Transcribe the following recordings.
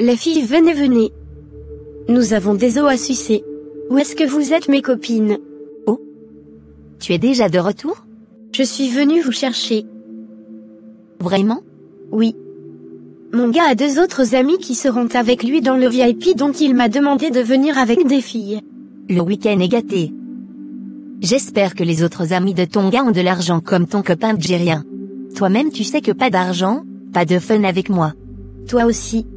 Les filles, venez, venez. Nous avons des os à sucer. Où est-ce que vous êtes, mes copines? Oh. Tu es déjà de retour? Je suis venue vous chercher. Vraiment? Oui. Mon gars a 2 autres amis qui seront avec lui dans le VIP, donc il m'a demandé de venir avec des filles. Le week-end est gâté. J'espère que les autres amis de ton gars ont de l'argent comme ton copain algérien. Toi-même tu sais que pas d'argent, pas de fun avec moi. Toi aussi.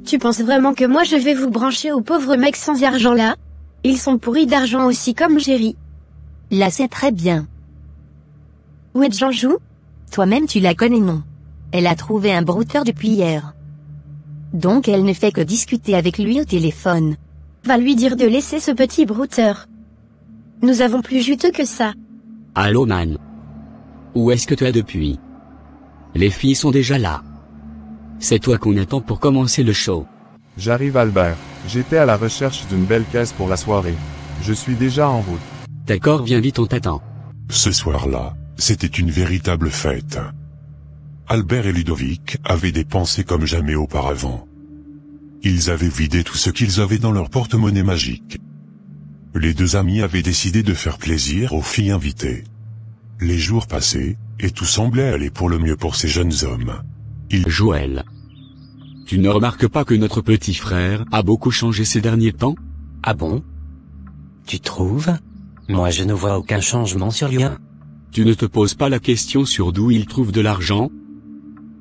Tu penses vraiment que moi je vais vous brancher aux pauvres mecs sans argent là? Ils sont pourris d'argent aussi comme Jerry. Là c'est très bien. Où est Jeanjou? Toi-même tu la connais non? Elle a trouvé un brouteur depuis hier. Donc elle ne fait que discuter avec lui au téléphone. Va lui dire de laisser ce petit brouteur. Nous avons plus juteux que ça. Allô man. Où est-ce que tu es depuis? Les filles sont déjà là. C'est toi qu'on attend pour commencer le show. J'arrive Albert. J'étais à la recherche d'une belle caisse pour la soirée. Je suis déjà en route. D'accord, viens vite, on t'attend. Ce soir-là, c'était une véritable fête. Albert et Ludovic avaient dépensé comme jamais auparavant. Ils avaient vidé tout ce qu'ils avaient dans leur porte-monnaie magique. Les 2 amis avaient décidé de faire plaisir aux filles invitées. Les jours passaient, et tout semblait aller pour le mieux pour ces jeunes hommes. Joël. Tu ne remarques pas que notre petit frère a beaucoup changé ces derniers temps? Ah bon? Tu trouves? Moi je ne vois aucun changement sur lui. Tu ne te poses pas la question sur d'où il trouve de l'argent?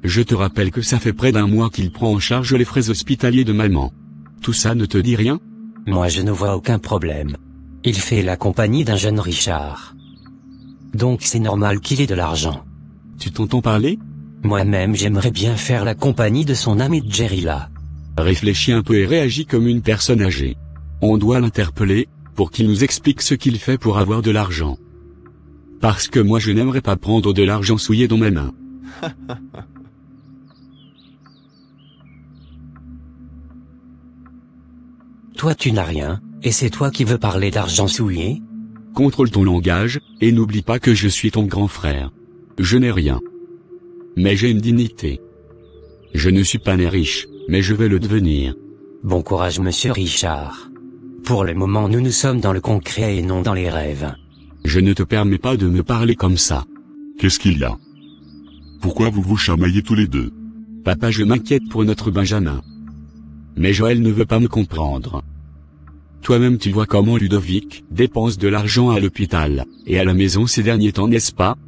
Je te rappelle que ça fait près d'1 mois qu'il prend en charge les frais hospitaliers de maman. Tout ça ne te dit rien? Moi je ne vois aucun problème. Il fait la compagnie d'un jeune Richard. Donc c'est normal qu'il ait de l'argent. Tu t'entends parler? Moi-même j'aimerais bien faire la compagnie de son ami Jerry là. Réfléchis un peu et réagis comme une personne âgée. On doit l'interpeller, pour qu'il nous explique ce qu'il fait pour avoir de l'argent. Parce que moi je n'aimerais pas prendre de l'argent souillé dans mes mains. Toi tu n'as rien, et c'est toi qui veux parler d'argent souillé? Contrôle ton langage, et n'oublie pas que je suis ton grand frère. Je n'ai rien. Mais j'ai une dignité. Je ne suis pas né riche, mais je vais le devenir. Bon courage monsieur Richard. Pour le moment nous sommes dans le concret et non dans les rêves. Je ne te permets pas de me parler comme ça. Qu'est-ce qu'il y a? Pourquoi vous vous chamaillez tous les 2? Papa, je m'inquiète pour notre Benjamin. Mais Joël ne veut pas me comprendre. Toi-même tu vois comment Ludovic dépense de l'argent à l'hôpital, et à la maison ces derniers temps, n'est-ce pas?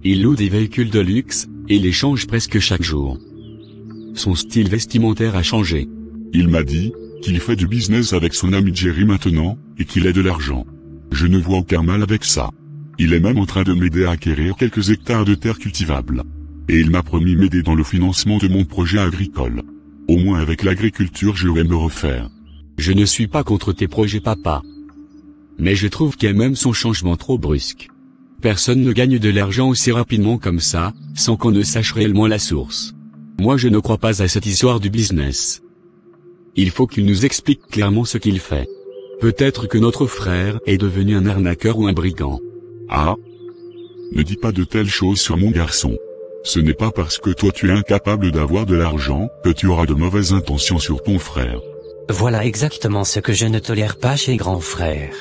Il loue des véhicules de luxe, et les change presque chaque jour. Son style vestimentaire a changé. Il m'a dit qu'il fait du business avec son ami Jerry maintenant, et qu'il a de l'argent. Je ne vois aucun mal avec ça. Il est même en train de m'aider à acquérir quelques hectares de terres cultivables. Et il m'a promis m'aider dans le financement de mon projet agricole. Au moins avec l'agriculture je vais me refaire. Je ne suis pas contre tes projets papa. Mais je trouve qu'il y a même son changement trop brusque. Personne ne gagne de l'argent aussi rapidement comme ça, sans qu'on ne sache réellement la source. Moi je ne crois pas à cette histoire du business. Il faut qu'il nous explique clairement ce qu'il fait. Peut-être que notre frère est devenu un arnaqueur ou un brigand. Ah? Ne dis pas de telles choses sur mon garçon. Ce n'est pas parce que toi tu es incapable d'avoir de l'argent, que tu auras de mauvaises intentions sur ton frère. Voilà exactement ce que je ne tolère pas chez grand frère.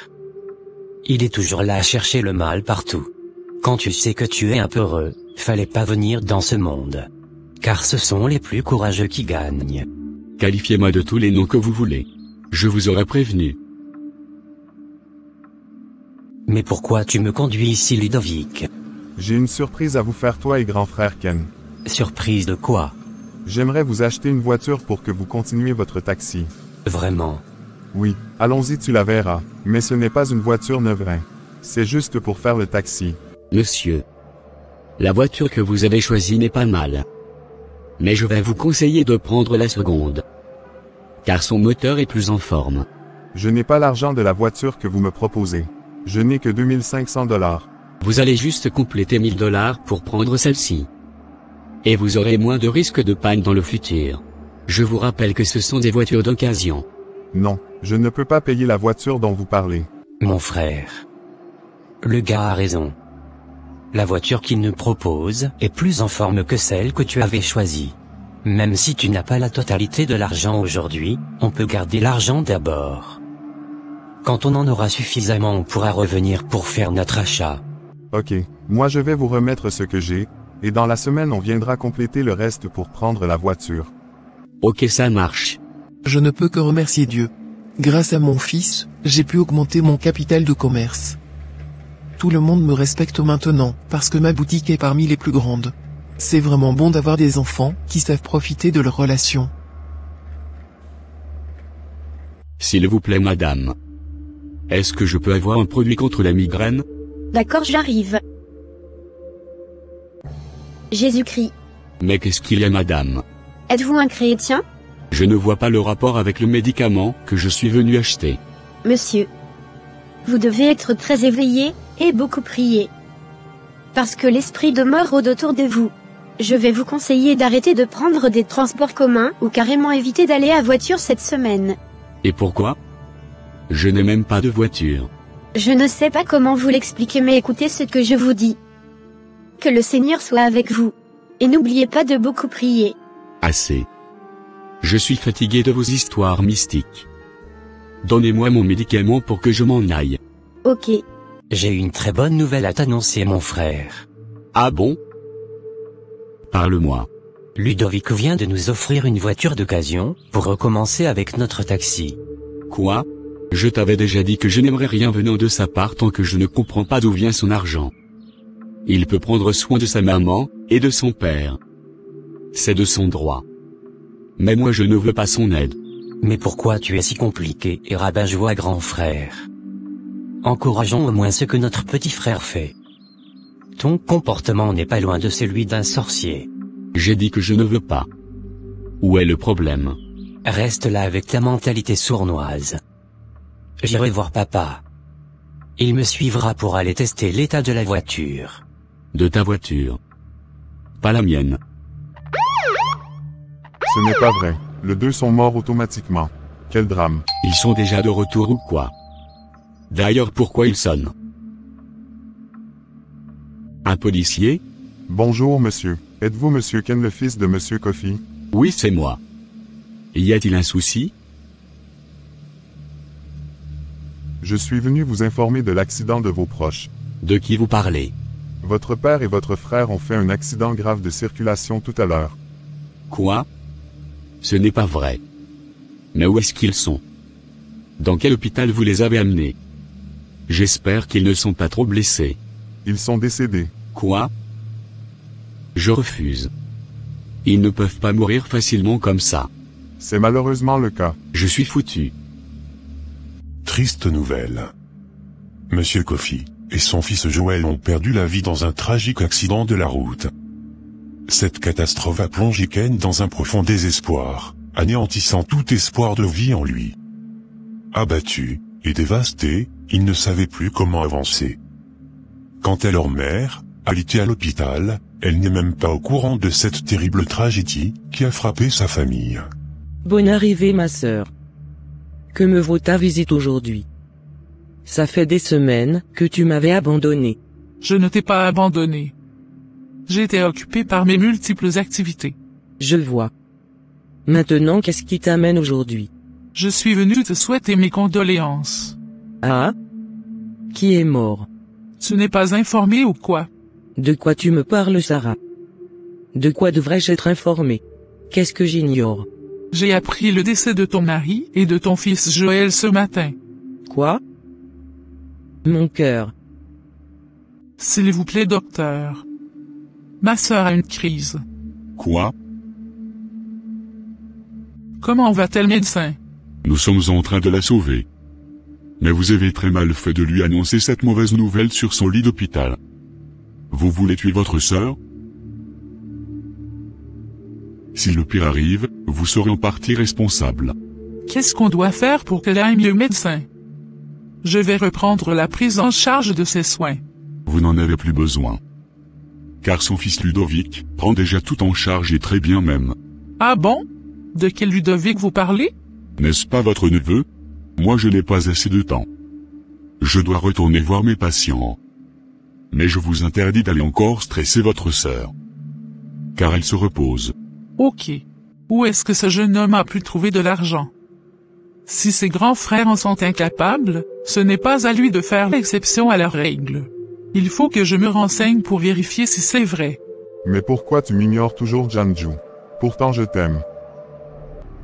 Il est toujours là à chercher le mal partout. Quand tu sais que tu es un peu heureux, fallait pas venir dans ce monde. Car ce sont les plus courageux qui gagnent. Qualifiez-moi de tous les noms que vous voulez. Je vous aurais prévenu. Mais pourquoi tu me conduis ici, Ludovic? J'ai une surprise à vous faire, toi et grand frère Ken. Surprise de quoi? J'aimerais vous acheter une voiture pour que vous continuiez votre taxi. Vraiment? Oui, allons-y, tu la verras. Mais ce n'est pas une voiture neuve. C'est juste pour faire le taxi. Monsieur. La voiture que vous avez choisie n'est pas mal. Mais je vais vous conseiller de prendre la seconde. Car son moteur est plus en forme. Je n'ai pas l'argent de la voiture que vous me proposez. Je n'ai que 2500 $. Vous allez juste compléter 1000 $ pour prendre celle-ci. Et vous aurez moins de risques de panne dans le futur. Je vous rappelle que ce sont des voitures d'occasion. Non, je ne peux pas payer la voiture dont vous parlez. Mon frère. Le gars a raison. La voiture qu'il nous propose est plus en forme que celle que tu avais choisie. Même si tu n'as pas la totalité de l'argent aujourd'hui, on peut garder l'argent d'abord. Quand on en aura suffisamment, on pourra revenir pour faire notre achat. Ok, moi je vais vous remettre ce que j'ai, et dans la semaine on viendra compléter le reste pour prendre la voiture. Ok, ça marche. Je ne peux que remercier Dieu. Grâce à mon fils, j'ai pu augmenter mon capital de commerce. Tout le monde me respecte maintenant, parce que ma boutique est parmi les plus grandes. C'est vraiment bon d'avoir des enfants qui savent profiter de leurs relations. S'il vous plaît madame. Est-ce que je peux avoir un produit contre la migraine? D'accord, j'arrive. Jésus-Christ. Mais qu'est-ce qu'il y a madame? Êtes-vous un chrétien? Je ne vois pas le rapport avec le médicament que je suis venu acheter. Monsieur. Vous devez être très éveillé, et beaucoup prier. Parce que l'esprit de mort rôde autour de vous. Je vais vous conseiller d'arrêter de prendre des transports communs ou carrément éviter d'aller à voiture cette semaine. Et pourquoi? Je n'ai même pas de voiture. Je ne sais pas comment vous l'expliquer, mais écoutez ce que je vous dis. Que le Seigneur soit avec vous. Et n'oubliez pas de beaucoup prier. Assez. Je suis fatigué de vos histoires mystiques. Donnez-moi mon médicament pour que je m'en aille. Ok. J'ai une très bonne nouvelle à t'annoncer mon frère. Ah bon? Parle-moi. Ludovic vient de nous offrir une voiture d'occasion, pour recommencer avec notre taxi. Quoi? Je t'avais déjà dit que je n'aimerais rien venant de sa part tant que je ne comprends pas d'où vient son argent. Il peut prendre soin de sa maman, et de son père. C'est de son droit. Mais moi je ne veux pas son aide. Mais pourquoi tu es si compliqué et rabat-joie grand frère? Encourageons au moins ce que notre petit frère fait. Ton comportement n'est pas loin de celui d'un sorcier. J'ai dit que je ne veux pas. Où est le problème? Reste là avec ta mentalité sournoise. J'irai voir papa. Il me suivra pour aller tester l'état de la voiture. De ta voiture. Pas la mienne. Ce n'est pas vrai. Les deux sont morts automatiquement. Quel drame. Ils sont déjà de retour ou quoi? D'ailleurs pourquoi ils sonnent? Un policier? Bonjour monsieur. Êtes-vous monsieur Ken, le fils de monsieur Coffey? Oui, c'est moi. Y a-t-il un souci? Je suis venu vous informer de l'accident de vos proches. De qui vous parlez? Votre père et votre frère ont fait un accident grave de circulation tout à l'heure. Quoi? Ce n'est pas vrai. Mais où est-ce qu'ils sont? Dans quel hôpital vous les avez amenés? J'espère qu'ils ne sont pas trop blessés. Ils sont décédés. Quoi? Je refuse. Ils ne peuvent pas mourir facilement comme ça. C'est malheureusement le cas. Je suis foutu. Triste nouvelle. Monsieur Coffey et son fils Joël ont perdu la vie dans un tragique accident de la route. Cette catastrophe a plongé Ken dans un profond désespoir, anéantissant tout espoir de vie en lui. Abattu et dévasté, il ne savait plus comment avancer. Quant à leur mère, alitée à l'hôpital, elle n'est même pas au courant de cette terrible tragédie qui a frappé sa famille. Bonne arrivée ma sœur. Que me vaut ta visite aujourd'hui? Ça fait des semaines que tu m'avais abandonné. Je ne t'ai pas abandonné. J'étais occupé par mes multiples activités. Je vois. Maintenant qu'est-ce qui t'amène aujourd'hui? Je suis venu te souhaiter mes condoléances. Ah? Qui est mort? Tu n'es pas informé ou quoi? De quoi tu me parles Sarah? De quoi devrais-je être informé? Qu'est-ce que j'ignore? J'ai appris le décès de ton mari et de ton fils Joël ce matin. Quoi? Mon cœur. S'il vous plaît docteur. Ma sœur a une crise. Quoi? Comment va-t-elle médecin? Nous sommes en train de la sauver. Mais vous avez très mal fait de lui annoncer cette mauvaise nouvelle sur son lit d'hôpital. Vous voulez tuer votre sœur? Si le pire arrive, vous serez en partie responsable. Qu'est-ce qu'on doit faire pour qu'elle aille mieux médecin? Je vais reprendre la prise en charge de ses soins. Vous n'en avez plus besoin. Car son fils Ludovic prend déjà tout en charge et très bien même. Ah bon? De quel Ludovic vous parlez? N'est-ce pas votre neveu? Moi je n'ai pas assez de temps. Je dois retourner voir mes patients. Mais je vous interdis d'aller encore stresser votre sœur. Car elle se repose. Ok. Où est-ce que ce jeune homme a pu trouver de l'argent? Si ses grands frères en sont incapables, ce n'est pas à lui de faire l'exception à leurs règles. Il faut que je me renseigne pour vérifier si c'est vrai. Mais pourquoi tu m'ignores toujours, Janju? Pourtant je t'aime.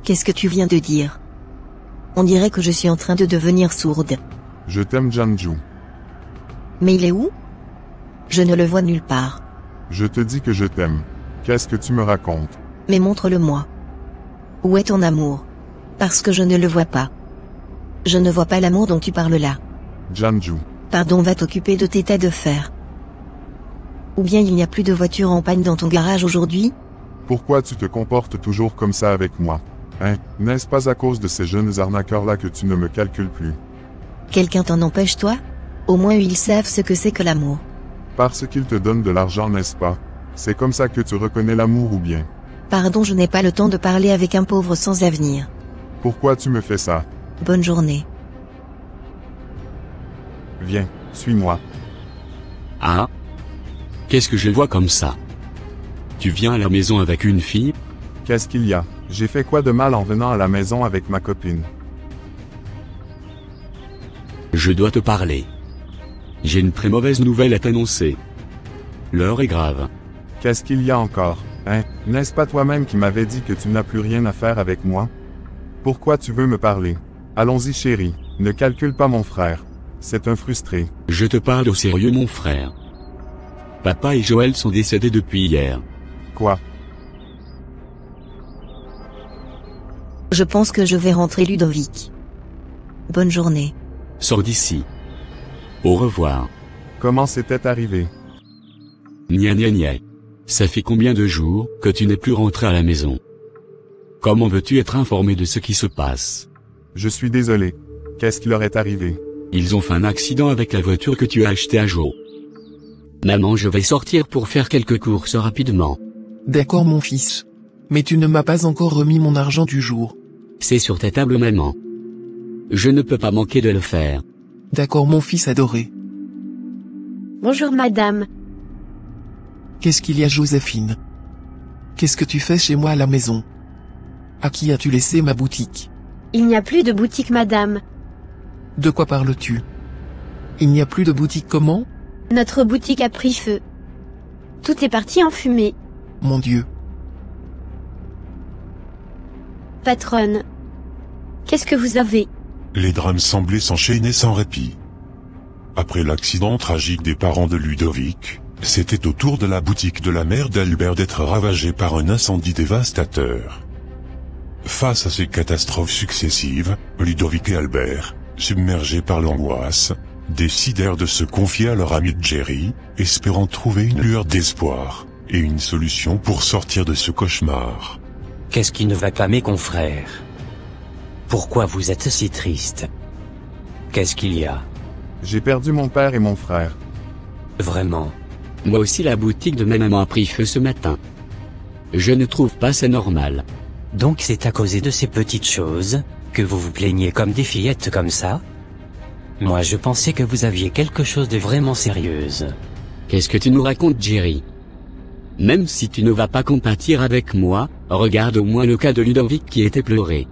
Qu'est-ce que tu viens de dire? On dirait que je suis en train de devenir sourde. Je t'aime, Janju. Mais il est où? Je ne le vois nulle part. Je te dis que je t'aime. Qu'est-ce que tu me racontes? Mais montre-le-moi. Où est ton amour? Parce que je ne le vois pas. Je ne vois pas l'amour dont tu parles là. Janju. Pardon, va t'occuper de tes tas de fer. Ou bien il n'y a plus de voiture en panne dans ton garage aujourd'hui? Pourquoi tu te comportes toujours comme ça avec moi? Hein? N'est-ce pas à cause de ces jeunes arnaqueurs-là que tu ne me calcules plus? Quelqu'un t'en empêche, toi? Au moins ils savent ce que c'est que l'amour. Parce qu'ils te donnent de l'argent, n'est-ce pas? C'est comme ça que tu reconnais l'amour ou bien? Pardon, je n'ai pas le temps de parler avec un pauvre sans avenir. Pourquoi tu me fais ça? Bonne journée. Viens, suis-moi. Ah? Qu'est-ce que je vois comme ça? Tu viens à la maison avec une fille? Qu'est-ce qu'il y a? J'ai fait quoi de mal en venant à la maison avec ma copine? Je dois te parler. J'ai une très mauvaise nouvelle à t'annoncer. L'heure est grave. Qu'est-ce qu'il y a encore? Hein? N'est-ce pas toi-même qui m'avais dit que tu n'as plus rien à faire avec moi? Pourquoi tu veux me parler? Allons-y, chérie. Ne calcule pas mon frère. C'est un frustré. Je te parle au sérieux, mon frère. Papa et Joël sont décédés depuis hier. Quoi? Je pense que je vais rentrer, Ludovic. Bonne journée. Sors d'ici. Au revoir. Comment c'était arrivé? Nia nia nia. Ça fait combien de jours que tu n'es plus rentré à la maison? Comment veux-tu être informé de ce qui se passe? Je suis désolé. Qu'est-ce qui leur est arrivé? Ils ont fait un accident avec la voiture que tu as achetée à Joe. Maman, je vais sortir pour faire quelques courses rapidement. D'accord, mon fils. Mais tu ne m'as pas encore remis mon argent du jour. C'est sur ta table, maman. Je ne peux pas manquer de le faire. D'accord, mon fils adoré. Bonjour madame. Qu'est-ce qu'il y a, Joséphine? Qu'est-ce que tu fais chez moi à la maison? À qui as-tu laissé ma boutique? Il n'y a plus de boutique madame. De quoi parles-tu? Il n'y a plus de boutique comment? Notre boutique a pris feu. Tout est parti en fumée. Mon Dieu. Patronne. Qu'est-ce que vous avez? Les drames semblaient s'enchaîner sans répit. Après l'accident tragique des parents de Ludovic, c'était au tour de la boutique de la mère d'Albert d'être ravagée par un incendie dévastateur. Face à ces catastrophes successives, Ludovic et Albert, submergés par l'angoisse, décidèrent de se confier à leur ami Jerry, espérant trouver une lueur d'espoir, et une solution pour sortir de ce cauchemar. Qu'est-ce qui ne va pas, mes confrères? Pourquoi vous êtes si triste? Qu'est-ce qu'il y a? J'ai perdu mon père et mon frère. Vraiment? Moi aussi, la boutique de ma maman a pris feu ce matin. Je ne trouve pas ça normal. Donc c'est à cause de ces petites choses que vous vous plaignez comme des fillettes comme ça? Moi je pensais que vous aviez quelque chose de vraiment sérieuse. Qu'est-ce que tu nous racontes, Jerry? Même si tu ne vas pas compatir avec moi, regarde au moins le cas de Ludovic qui était pleuré.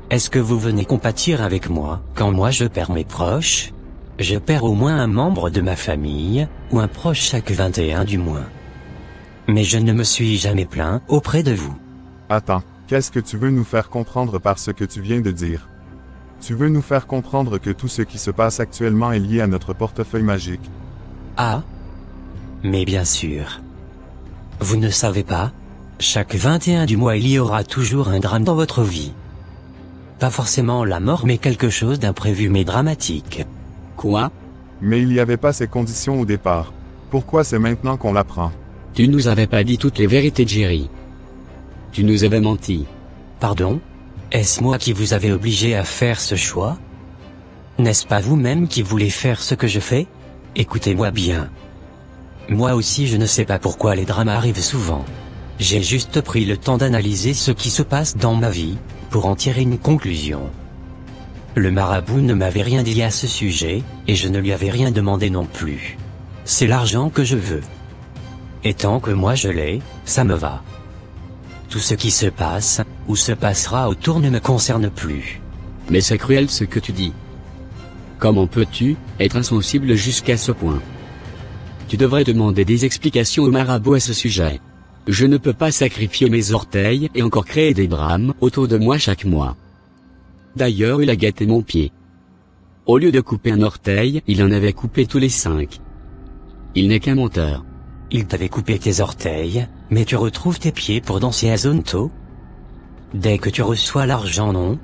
Est-ce que vous venez compatir avec moi, quand moi je perds mes proches? Je perds au moins un membre de ma famille, ou un proche chaque 21 du mois. Mais je ne me suis jamais plaint auprès de vous. Attends, qu'est-ce que tu veux nous faire comprendre par ce que tu viens de dire? Tu veux nous faire comprendre que tout ce qui se passe actuellement est lié à notre portefeuille magique? Ah? Mais bien sûr. Vous ne savez pas? Chaque 21 du mois il y aura toujours un drame dans votre vie. Pas forcément la mort mais quelque chose d'imprévu mais dramatique. Quoi? Mais il n'y avait pas ces conditions au départ. Pourquoi c'est maintenant qu'on l'apprend? Tu nous avais pas dit toutes les vérités, Jerry. Tu nous avais menti. Pardon? Est-ce moi qui vous avais obligé à faire ce choix? N'est-ce pas vous-même qui voulez faire ce que je fais? Écoutez-moi bien. Moi aussi je ne sais pas pourquoi les drames arrivent souvent. J'ai juste pris le temps d'analyser ce qui se passe dans ma vie, pour en tirer une conclusion. Le marabout ne m'avait rien dit à ce sujet, et je ne lui avais rien demandé non plus. C'est l'argent que je veux. Et tant que moi je l'ai, ça me va. Tout ce qui se passe, ou se passera autour ne me concerne plus. Mais c'est cruel ce que tu dis. Comment peux-tu être insensible jusqu'à ce point? Tu devrais demander des explications au marabout à ce sujet. Je ne peux pas sacrifier mes orteils et encore créer des drames autour de moi chaque mois. D'ailleurs, il a gâté mon pied. Au lieu de couper un orteil, il en avait coupé tous les 5. Il n'est qu'un menteur. Il t'avait coupé tes orteils, mais tu retrouves tes pieds pour danser à Zonto? Dès que tu reçois l'argent, non?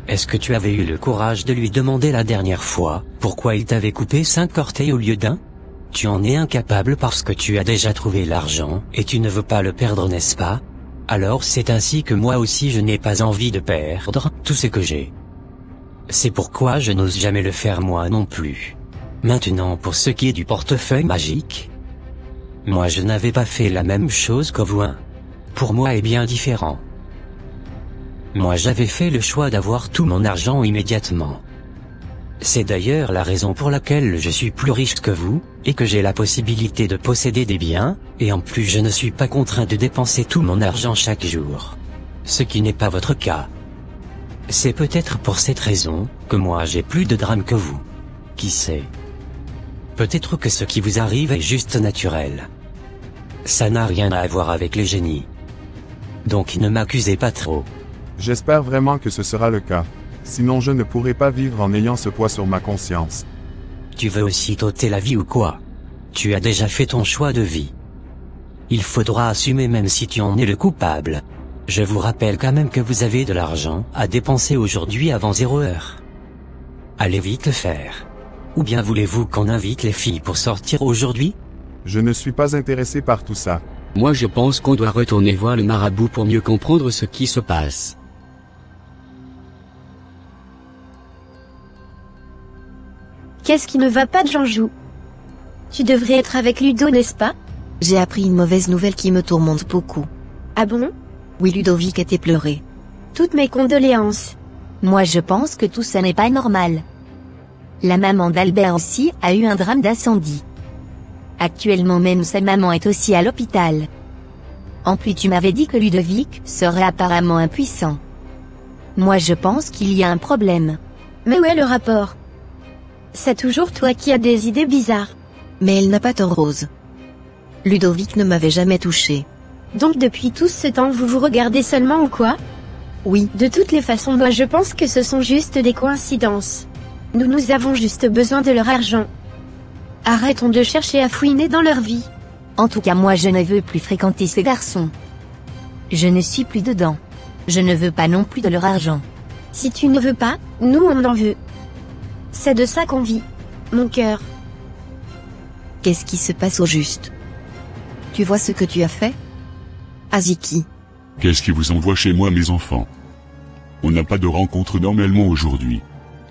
Est-ce que tu avais eu le courage de lui demander la dernière fois pourquoi il t'avait coupé 5 orteils au lieu d'un? Tu en es incapable parce que tu as déjà trouvé l'argent et tu ne veux pas le perdre, n'est-ce pas? Alors c'est ainsi que moi aussi je n'ai pas envie de perdre tout ce que j'ai. C'est pourquoi je n'ose jamais le faire moi non plus. Maintenant pour ce qui est du portefeuille magique. Moi je n'avais pas fait la même chose que vous. Pour moi est bien différent. Moi j'avais fait le choix d'avoir tout mon argent immédiatement. C'est d'ailleurs la raison pour laquelle je suis plus riche que vous, et que j'ai la possibilité de posséder des biens, et en plus je ne suis pas contraint de dépenser tout mon argent chaque jour. Ce qui n'est pas votre cas. C'est peut-être pour cette raison, que moi j'ai plus de drame que vous. Qui sait? Peut-être que ce qui vous arrive est juste naturel. Ça n'a rien à voir avec les génies. Donc ne m'accusez pas trop. J'espère vraiment que ce sera le cas. Sinon je ne pourrai pas vivre en ayant ce poids sur ma conscience. Tu veux aussi t'ôter la vie ou quoi? Tu as déjà fait ton choix de vie. Il faudra assumer même si tu en es le coupable. Je vous rappelle quand même que vous avez de l'argent à dépenser aujourd'hui avant 0 heure. Allez vite le faire. Ou bien voulez-vous qu'on invite les filles pour sortir aujourd'hui? Je ne suis pas intéressé par tout ça. Moi je pense qu'on doit retourner voir le marabout pour mieux comprendre ce qui se passe. Qu'est-ce qui ne va pas de Jean-Jou? Tu devrais être avec Ludo, n'est-ce pas? J'ai appris une mauvaise nouvelle qui me tourmente beaucoup. Ah bon? Oui, Ludovic était pleuré. Toutes mes condoléances. Moi je pense que tout ça n'est pas normal. La maman d'Albert aussi a eu un drame d'incendie. Actuellement même sa maman est aussi à l'hôpital. En plus tu m'avais dit que Ludovic serait apparemment impuissant. Moi je pense qu'il y a un problème. Mais où est le rapport? C'est toujours toi qui as des idées bizarres. Mais elle n'a pas tort, Rose. Ludovic ne m'avait jamais touché. Donc depuis tout ce temps vous vous regardez seulement ou quoi? Oui. De toutes les façons moi je pense que ce sont juste des coïncidences. Nous avons juste besoin de leur argent. Arrêtons de chercher à fouiner dans leur vie. En tout cas moi je ne veux plus fréquenter ces garçons. Je ne suis plus dedans. Je ne veux pas non plus de leur argent. Si tu ne veux pas, nous on en veut. C'est de ça qu'on vit. Mon cœur. Qu'est-ce qui se passe au juste? Tu vois ce que tu as fait? Aziki. Qu'est-ce qui vous envoie chez moi, mes enfants? On n'a pas de rencontre normalement aujourd'hui.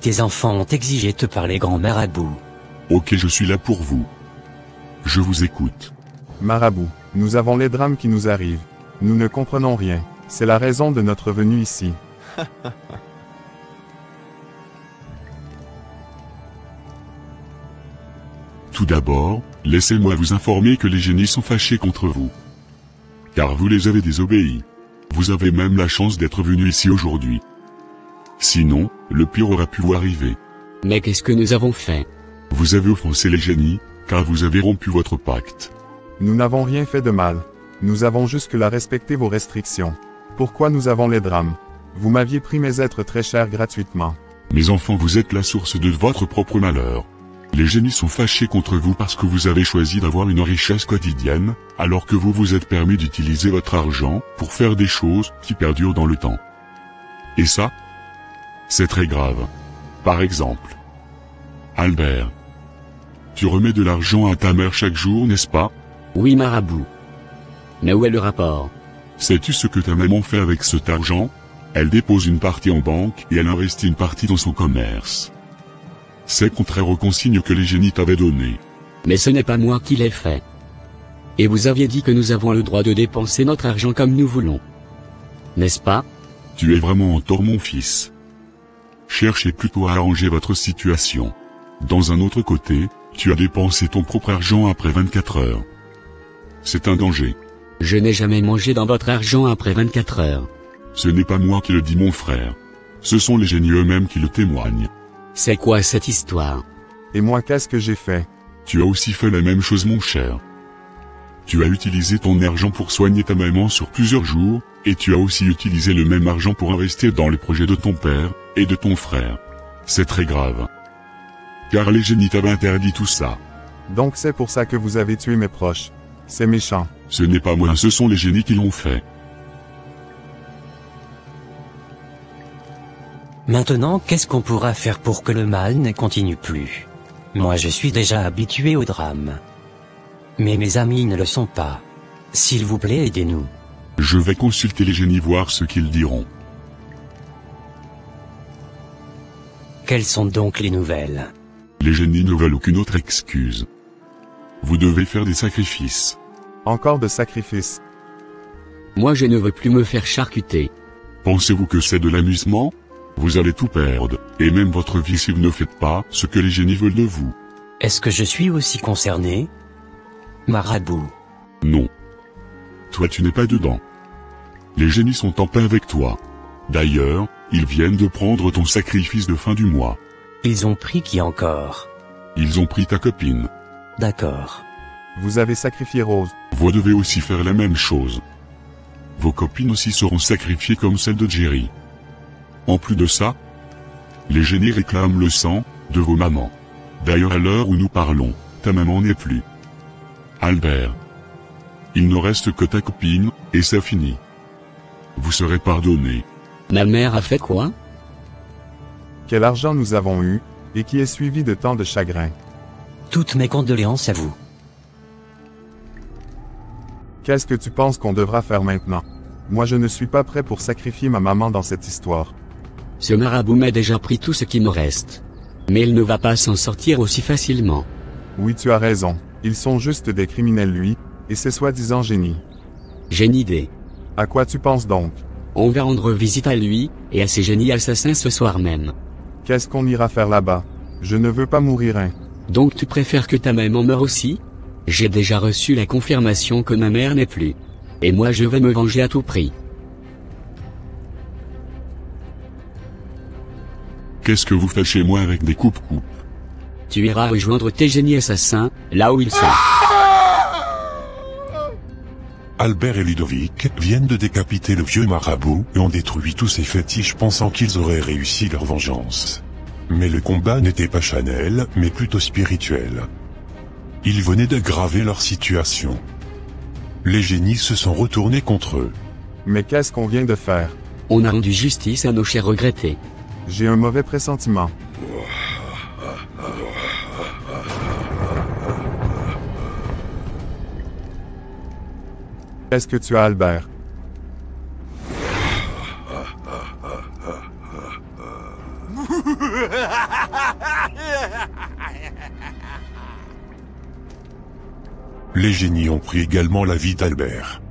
Tes enfants ont exigé de te parler, grand marabout. Ok, je suis là pour vous. Je vous écoute. Marabout, nous avons les drames qui nous arrivent. Nous ne comprenons rien. C'est la raison de notre venue ici. Tout d'abord, laissez-moi vous informer que les génies sont fâchés contre vous. Car vous les avez désobéis. Vous avez même la chance d'être venu ici aujourd'hui. Sinon, le pire aurait pu vous arriver. Mais qu'est-ce que nous avons fait? Vous avez offensé les génies, car vous avez rompu votre pacte. Nous n'avons rien fait de mal. Nous avons jusque-là respecté vos restrictions. Pourquoi nous avons les drames? Vous m'aviez pris mes êtres très chers gratuitement. Mes enfants, vous êtes la source de votre propre malheur. Les génies sont fâchés contre vous parce que vous avez choisi d'avoir une richesse quotidienne, alors que vous vous êtes permis d'utiliser votre argent pour faire des choses qui perdurent dans le temps. Et ça, c'est très grave. Par exemple, Albert, tu remets de l'argent à ta mère chaque jour, n'est-ce pas? Oui, marabout. Mais où est le rapport? Sais-tu ce que ta maman fait avec cet argent? Elle dépose une partie en banque et elle investit une partie dans son commerce. C'est contraire aux consignes que les génies t'avaient données. Mais ce n'est pas moi qui l'ai fait. Et vous aviez dit que nous avons le droit de dépenser notre argent comme nous voulons. N'est-ce pas? Tu es vraiment en tort, mon fils. Cherchez plutôt à arranger votre situation. Dans un autre côté, Tu as dépensé ton propre argent après 24 heures. C'est un danger. Je n'ai jamais mangé dans votre argent après 24 heures. Ce n'est pas moi qui le dis, mon frère. Ce sont les génies eux-mêmes qui le témoignent. C'est quoi cette histoire? Et moi, qu'est-ce que j'ai fait? Tu as aussi fait la même chose, mon cher. Tu as utilisé ton argent pour soigner ta maman sur plusieurs jours, et tu as aussi utilisé le même argent pour investir dans les projets de ton père et de ton frère. C'est très grave. Car les génies t'avaient interdit tout ça. Donc c'est pour ça que vous avez tué mes proches. C'est méchant. Ce n'est pas moi, ce sont les génies qui l'ont fait. Maintenant, qu'est-ce qu'on pourra faire pour que le mal ne continue plus? Moi, je suis déjà habitué au drame. Mais mes amis ne le sont pas. S'il vous plaît, aidez-nous. Je vais consulter les génies, voir ce qu'ils diront. Quelles sont donc les nouvelles? Les génies ne veulent aucune autre excuse. Vous devez faire des sacrifices. Encore de sacrifices. Moi je ne veux plus me faire charcuter. Pensez-vous que c'est de l'amusement? Vous allez tout perdre, et même votre vie si vous ne faites pas ce que les génies veulent de vous. Est-ce que je suis aussi concerné? Marabout. Non. Toi tu n'es pas dedans. Les génies sont en paix avec toi. D'ailleurs, ils viennent de prendre ton sacrifice de fin du mois. Ils ont pris qui encore? Ils ont pris ta copine. D'accord. Vous avez sacrifié Rose. Vous devez aussi faire la même chose. Vos copines aussi seront sacrifiées comme celle de Jerry. En plus de ça, les génies réclament le sang de vos mamans. D'ailleurs, à l'heure où nous parlons, ta maman n'est plus. Albert. Il ne reste que ta copine, et c'est fini. Vous serez pardonné. Ma mère a fait quoi? Quel argent nous avons eu, et qui est suivi de tant de chagrin. Toutes mes condoléances à vous. Qu'est-ce que tu penses qu'on devra faire maintenant? Moi je ne suis pas prêt pour sacrifier ma maman dans cette histoire. Ce marabout m'a déjà pris tout ce qui me reste. Mais il ne va pas s'en sortir aussi facilement. Oui, tu as raison. Ils sont juste des criminels lui, et ses soi-disant génies. J'ai une idée. À quoi tu penses donc? On va rendre visite à lui, et à ses génies assassins ce soir même. Qu'est-ce qu'on ira faire là-bas? Je ne veux pas mourir, hein. Donc tu préfères que ta maman meure aussi? J'ai déjà reçu la confirmation que ma mère n'est plus. Et moi je vais me venger à tout prix. Qu'est-ce que vous faites chez moi avec des coupes-coupes? Tu iras rejoindre tes génies assassins, là où ils sont. Albert et Ludovic viennent de décapiter le vieux marabout et ont détruit tous ses fétiches pensant qu'ils auraient réussi leur vengeance. Mais le combat n'était pas charnel, mais plutôt spirituel. Ils venaient d'aggraver leur situation. Les génies se sont retournés contre eux. Mais qu'est-ce qu'on vient de faire? On a rendu justice à nos chers regrettés. J'ai un mauvais pressentiment. Qu'est-ce que tu as, Albert? Les génies ont pris également la vie d'Albert.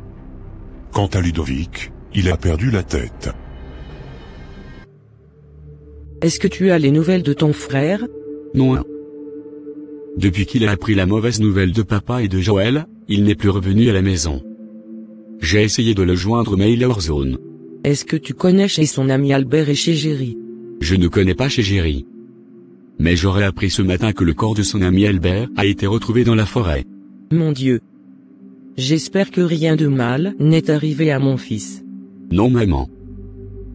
Quant à Ludovic, il a perdu la tête. Est-ce que tu as les nouvelles de ton frère? Non. Depuis qu'il a appris la mauvaise nouvelle de papa et de Joël, il n'est plus revenu à la maison. J'ai essayé de le joindre mais il est hors zone. Est-ce que tu connais chez son ami Albert et chez Jerry? Je ne connais pas chez Jerry. Mais j'aurais appris ce matin que le corps de son ami Albert a été retrouvé dans la forêt. Mon Dieu. J'espère que rien de mal n'est arrivé à mon fils. Non maman.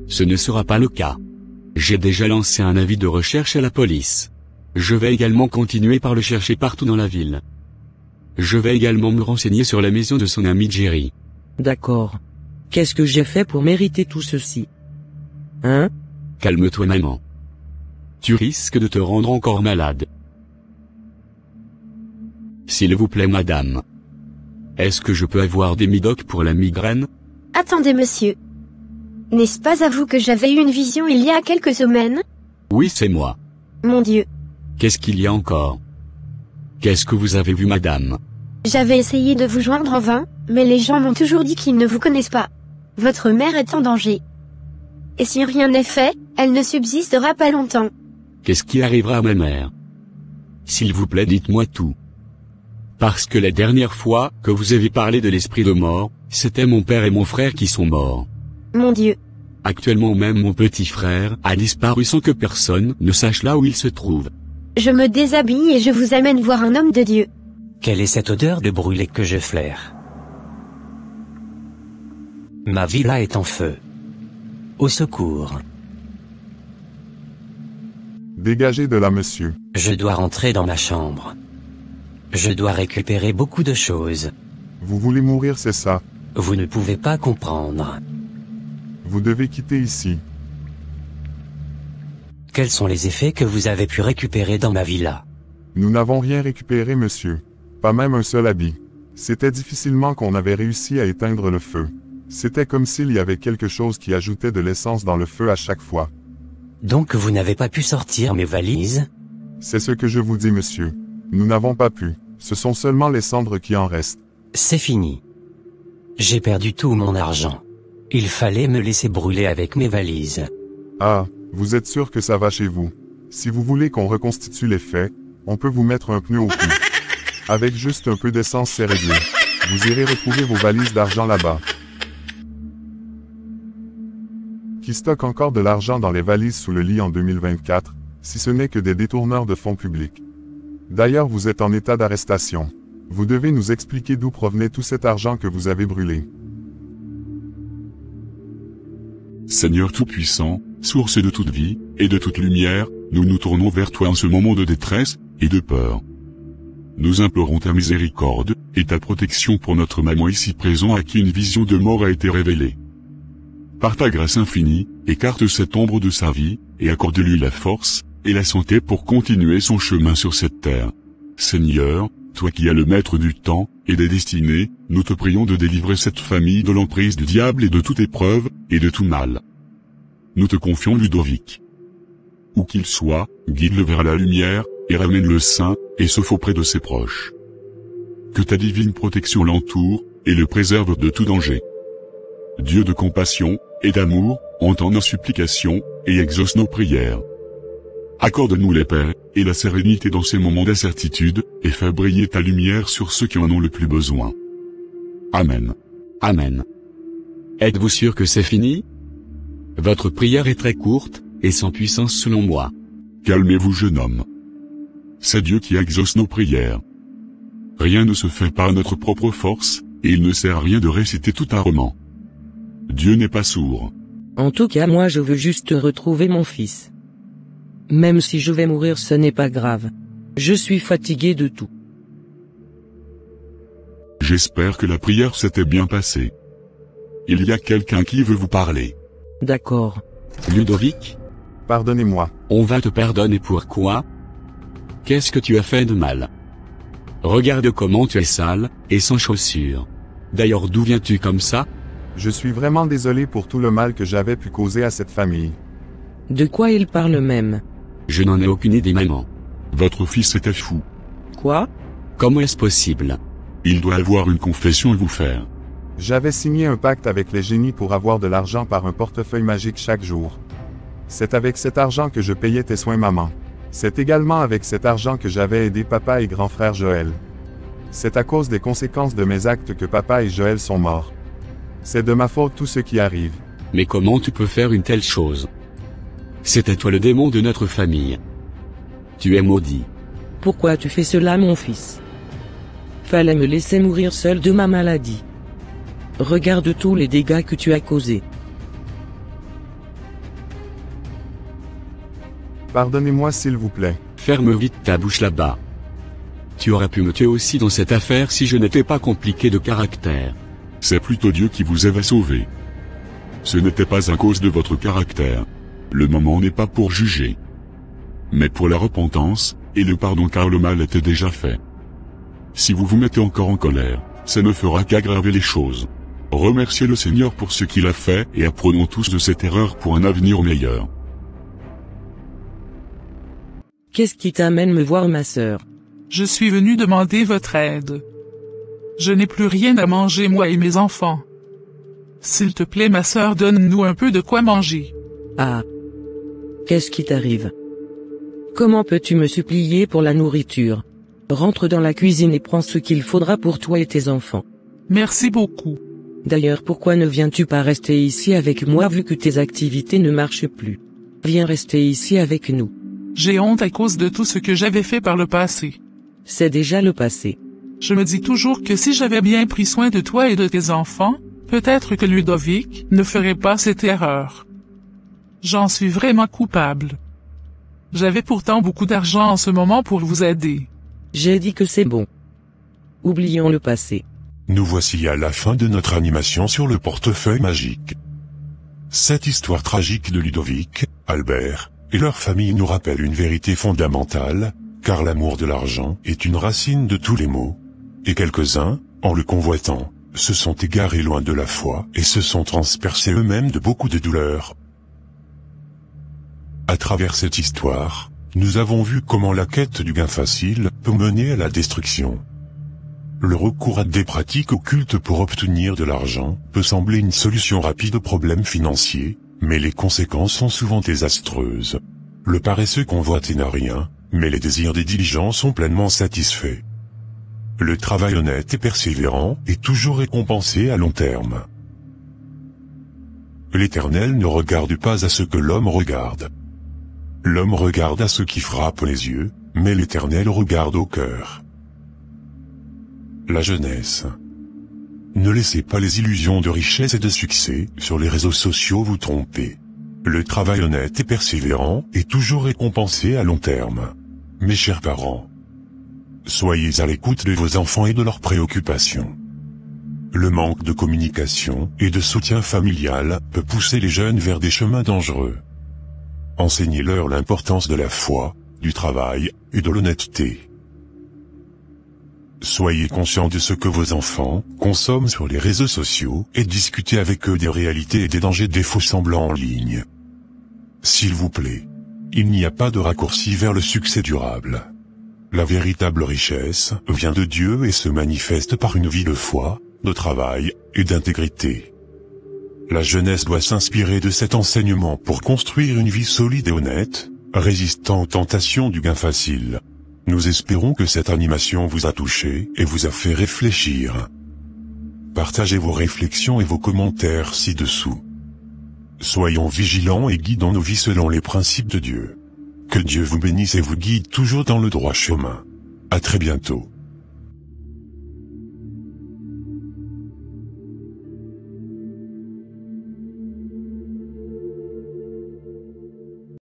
Ce ne sera pas le cas. J'ai déjà lancé un avis de recherche à la police. Je vais également continuer par le chercher partout dans la ville. Je vais également me renseigner sur la maison de son ami Jerry. D'accord. Qu'est-ce que j'ai fait pour mériter tout ceci? Hein? Calme-toi maman. Tu risques de te rendre encore malade. S'il vous plaît madame. Est-ce que je peux avoir des Midoc pour la migraine? Attendez monsieur. N'est-ce pas à vous que j'avais eu une vision il y a quelques semaines? Oui c'est moi. Mon Dieu. Qu'est-ce qu'il y a encore? Qu'est-ce que vous avez vu madame? J'avais essayé de vous joindre en vain, mais les gens m'ont toujours dit qu'ils ne vous connaissent pas. Votre mère est en danger. Et si rien n'est fait, elle ne subsistera pas longtemps. Qu'est-ce qui arrivera à ma mère? S'il vous plaît, dites-moi tout. Parce que la dernière fois que vous avez parlé de l'esprit de mort, c'était mon père et mon frère qui sont morts. Mon Dieu. Actuellement même mon petit frère a disparu sans que personne ne sache là où il se trouve. Je me déshabille et je vous amène voir un homme de Dieu. Quelle est cette odeur de brûlé que je flaire? Ma villa est en feu. Au secours. Dégagez de là, monsieur. Je dois rentrer dans ma chambre. Je dois récupérer beaucoup de choses. Vous voulez mourir, c'est ça? Vous ne pouvez pas comprendre. Vous devez quitter ici. Quels sont les effets que vous avez pu récupérer dans ma villa? Nous n'avons rien récupéré, monsieur. Pas même un seul habit. C'était difficilement qu'on avait réussi à éteindre le feu. C'était comme s'il y avait quelque chose qui ajoutait de l'essence dans le feu à chaque fois. Donc vous n'avez pas pu sortir mes valises? C'est ce que je vous dis, monsieur. Nous n'avons pas pu. Ce sont seulement les cendres qui en restent. C'est fini. J'ai perdu tout mon argent. Il fallait me laisser brûler avec mes valises. Ah, vous êtes sûr que ça va chez vous? Si vous voulez qu'on reconstitue les faits, on peut vous mettre un pneu au cou. Avec juste un peu d'essence, c'est réglé. Vous irez retrouver vos valises d'argent là-bas. Qui stocke encore de l'argent dans les valises sous le lit en 2024, si ce n'est que des détourneurs de fonds publics. D'ailleurs, vous êtes en état d'arrestation. Vous devez nous expliquer d'où provenait tout cet argent que vous avez brûlé. Seigneur Tout-Puissant, source de toute vie, et de toute lumière, nous nous tournons vers toi en ce moment de détresse, et de peur. Nous implorons ta miséricorde, et ta protection pour notre maman ici présent à qui une vision de mort a été révélée. Par ta grâce infinie, écarte cette ombre de sa vie, et accorde-lui la force, et la santé pour continuer son chemin sur cette terre. Seigneur, toi qui es le maître du temps, et des destinées, nous te prions de délivrer cette famille de l'emprise du diable et de toute épreuve, et de tout mal. Nous te confions Ludovic. Où qu'il soit, guide-le vers la lumière, et ramène-le sain, et sauf auprès de ses proches. Que ta divine protection l'entoure, et le préserve de tout danger. Dieu de compassion, et d'amour, entends nos supplications, et exauce nos prières. Accorde-nous les paix, et la sérénité dans ces moments d'incertitude, et fais briller ta lumière sur ceux qui en ont le plus besoin. Amen. Amen. Êtes-vous sûr que c'est fini? Votre prière est très courte, et sans puissance selon moi. Calmez-vous, jeune homme. C'est Dieu qui exauce nos prières. Rien ne se fait par notre propre force, et il ne sert à rien de réciter tout un roman. Dieu n'est pas sourd. En tout cas, moi je veux juste retrouver mon fils. Même si je vais mourir, ce n'est pas grave. Je suis fatigué de tout. J'espère que la prière s'était bien passée. Il y a quelqu'un qui veut vous parler. D'accord. Ludovic? Pardonnez-moi. On va te pardonner pourquoi? Qu'est-ce que tu as fait de mal? Regarde comment tu es sale, et sans chaussures. D'ailleurs, d'où viens-tu comme ça? Je suis vraiment désolé pour tout le mal que j'avais pu causer à cette famille. De quoi il parle même? Je n'en ai aucune idée, maman. Votre fils était fou. Quoi? Comment est-ce possible? Il doit avoir une confession à vous faire. J'avais signé un pacte avec les génies pour avoir de l'argent par un portefeuille magique chaque jour. C'est avec cet argent que je payais tes soins, maman. C'est également avec cet argent que j'avais aidé papa et grand frère Joël. C'est à cause des conséquences de mes actes que papa et Joël sont morts. C'est de ma faute tout ce qui arrive. Mais comment tu peux faire une telle chose? C'était toi le démon de notre famille. Tu es maudit. Pourquoi tu fais cela, mon fils? Fallait me laisser mourir seul de ma maladie. Regarde tous les dégâts que tu as causés. Pardonnez-moi s'il vous plaît. Ferme vite ta bouche là-bas. Tu aurais pu me tuer aussi dans cette affaire si je n'étais pas compliqué de caractère. C'est plutôt Dieu qui vous avait sauvé. Ce n'était pas à cause de votre caractère. Le moment n'est pas pour juger, mais pour la repentance, et le pardon car le mal était déjà fait. Si vous vous mettez encore en colère, ça ne fera qu'aggraver les choses. Remerciez le Seigneur pour ce qu'il a fait et apprenons tous de cette erreur pour un avenir meilleur. Qu'est-ce qui t'amène me voir, ma sœur? Je suis venu demander votre aide. Je n'ai plus rien à manger, moi et mes enfants. S'il te plaît, ma sœur, donne-nous un peu de quoi manger. Ah. Qu'est-ce qui t'arrive? Comment peux-tu me supplier pour la nourriture? Rentre dans la cuisine et prends ce qu'il faudra pour toi et tes enfants. Merci beaucoup. D'ailleurs, pourquoi ne viens-tu pas rester ici avec moi vu que tes activités ne marchent plus? Viens rester ici avec nous. J'ai honte à cause de tout ce que j'avais fait par le passé. C'est déjà le passé. Je me dis toujours que si j'avais bien pris soin de toi et de tes enfants, peut-être que Ludovic ne ferait pas cette erreur. J'en suis vraiment coupable. J'avais pourtant beaucoup d'argent en ce moment pour vous aider. J'ai dit que c'est bon. Oublions le passé. Nous voici à la fin de notre animation sur le portefeuille magique. Cette histoire tragique de Ludovic, Albert, et leur famille nous rappelle une vérité fondamentale, car l'amour de l'argent est une racine de tous les maux. Et quelques-uns, en le convoitant, se sont égarés loin de la foi et se sont transpercés eux-mêmes de beaucoup de douleurs. À travers cette histoire, nous avons vu comment la quête du gain facile peut mener à la destruction. Le recours à des pratiques occultes pour obtenir de l'argent peut sembler une solution rapide aux problèmes financiers, mais les conséquences sont souvent désastreuses. Le paresseux convoite et n'a rien, mais les désirs des diligents sont pleinement satisfaits. Le travail honnête et persévérant est toujours récompensé à long terme. L'Éternel ne regarde pas à ce que l'homme regarde. L'homme regarde à ce qui frappe les yeux, mais l'Éternel regarde au cœur. La jeunesse. Ne laissez pas les illusions de richesse et de succès sur les réseaux sociaux vous tromper. Le travail honnête et persévérant est toujours récompensé à long terme. Mes chers parents, soyez à l'écoute de vos enfants et de leurs préoccupations. Le manque de communication et de soutien familial peut pousser les jeunes vers des chemins dangereux. Enseignez-leur l'importance de la foi, du travail et de l'honnêteté. Soyez conscients de ce que vos enfants consomment sur les réseaux sociaux et discutez avec eux des réalités et des dangers des faux semblants en ligne. S'il vous plaît, il n'y a pas de raccourci vers le succès durable. La véritable richesse vient de Dieu et se manifeste par une vie de foi, de travail et d'intégrité. La jeunesse doit s'inspirer de cet enseignement pour construire une vie solide et honnête, résistant aux tentations du gain facile. Nous espérons que cette animation vous a touché et vous a fait réfléchir. Partagez vos réflexions et vos commentaires ci-dessous. Soyons vigilants et guidons nos vies selon les principes de Dieu. Que Dieu vous bénisse et vous guide toujours dans le droit chemin. À très bientôt.